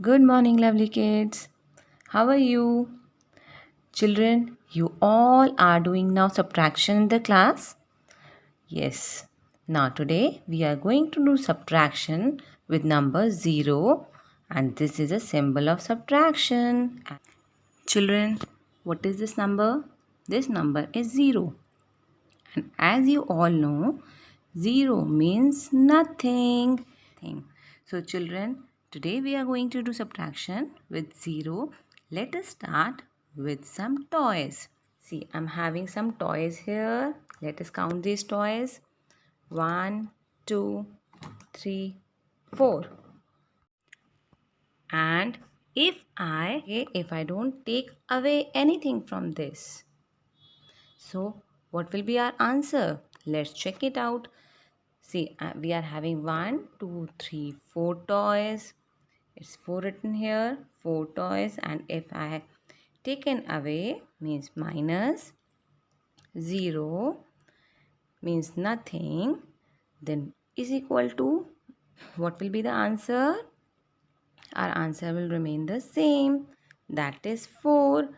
Good morning, lovely kids. How are you? Children, you all are doing now subtraction in the class? Yes. Now, today we are going to do subtraction with number 0, and this is a symbol of subtraction. Children, what is this number? This number is 0. And as you all know, 0 means nothing. So children, today we are going to do subtraction with 0. Let us start with some toys. See, I'm having some toys here. Let us count these toys. 1, 2, 3, 4. And if I don't take away anything from this, so what will be our answer? Let's check it out. See, we are having 1, 2, 3, 4 toys. It's 4 written here, 4 toys. And if I have taken away means minus, 0 means nothing, then is equal to, what will be the answer? Our answer will remain the same. That is 4.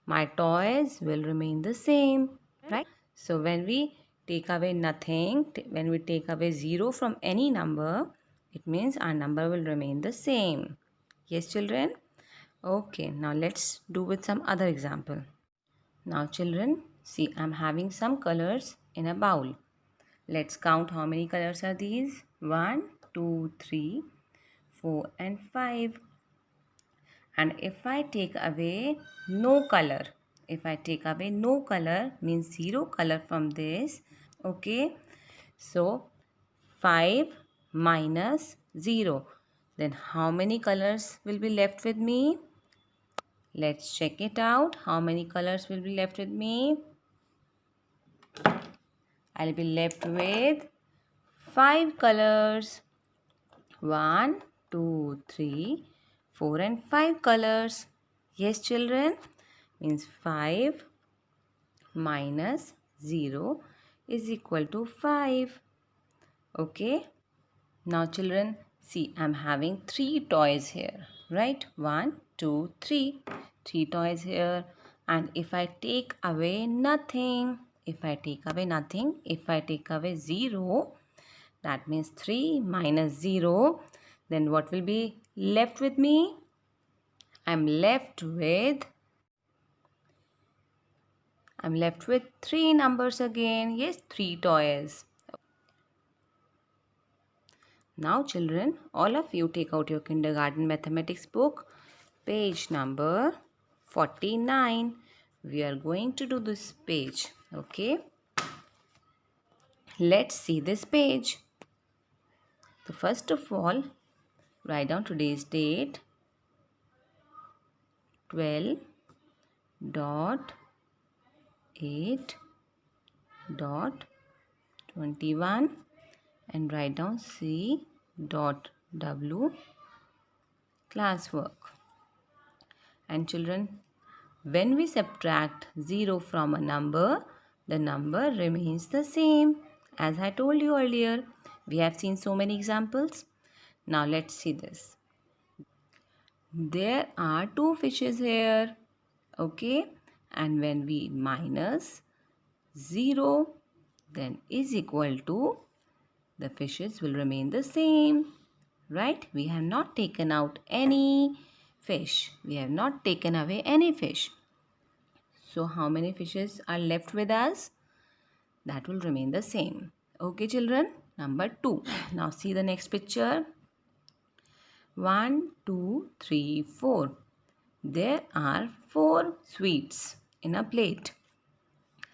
My toys will remain the same, right? So when we take away nothing, when we take away 0 from any number, it means our number will remain the same. Yes, children? Okay, now let's do with some other example. Now children, see, I'm having some colors in a bowl. Let's count how many colors are these. 1, 2, 3, 4 and 5. And if I take away no color, if I take away no color means 0 color from this. Okay, so 5 minus 0, then how many colors will be left with me? Let's check it out. How many colors will be left with me? I'll be left with 5 colors. 1, 2, 3, 4 and 5 colors. Yes, children? Means 5 minus 0 is equal to 5. Okay? Now, children, see, I'm having 3 toys here. Right? 1, 2, 3. 3 toys here. And if I take away nothing, if I take away 0, that means 3 minus 0. Then what will be left with me? I'm left with 3 numbers again. Yes, 3 toys. Now children, all of you take out your kindergarten mathematics book, page number 49. We are going to do this page. Okay. Let's see this page. So first of all, write down today's date, 12 dot 8 dot 21, and write down C dot W classwork. And children, when we subtract 0 from a number, the number remains the same. As I told you earlier, we have seen so many examples. Now let's see this. There are 2 fishes here. Okay, and when we minus 0, then is equal to, the fishes will remain the same, right? We have not taken out any fish. We have not taken away any fish. So how many fishes are left with us? That will remain the same. Okay, children. Number 2. Now see the next picture. 1, 2, 3, 4. There are 4 sweets in a plate.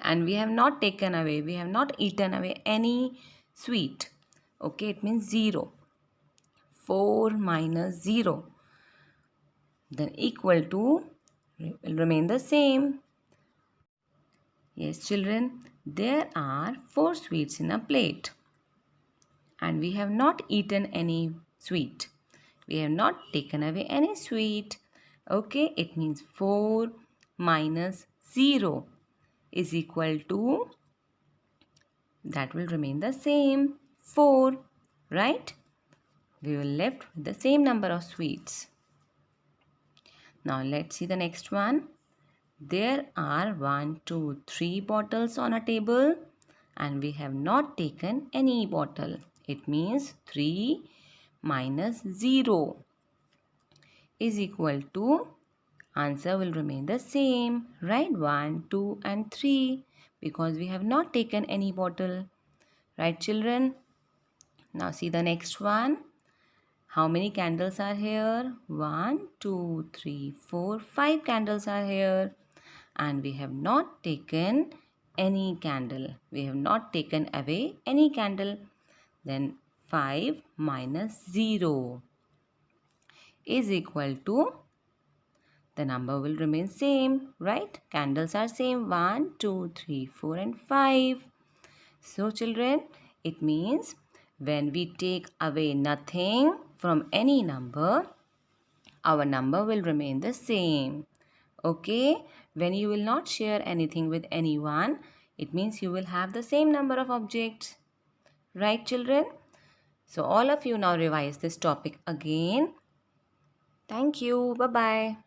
And we have not eaten away any sweet. Okay, it means 0. 4 minus 0, then equal to, will remain the same. Yes, children, there are 4 sweets in a plate. And we have not eaten any sweet. We have not taken away any sweet. Okay, it means 4 minus 0 is equal to, that will remain the same, 4, right? We will left with the same number of sweets. Now let's see the next one. There are 1, 2, 3 bottles on a table and we have not taken any bottle. It means 3 minus 0 is equal to, answer will remain the same, right? 1, 2 and 3 because we have not taken any bottle. Right, children? Now see the next one. How many candles are here? 1, 2, 3, 4, 5 candles are here. And we have not taken any candle. We have not taken away any candle. Then 5 minus 0 is equal to, the number will remain same, right? Candles are same, 1, 2, 3, 4 and 5. So children, it means when we take away nothing from any number, our number will remain the same. Okay, when you will not share anything with anyone, it means you will have the same number of objects. Right, children? So all of you now revise this topic again. Thank you. Bye-bye.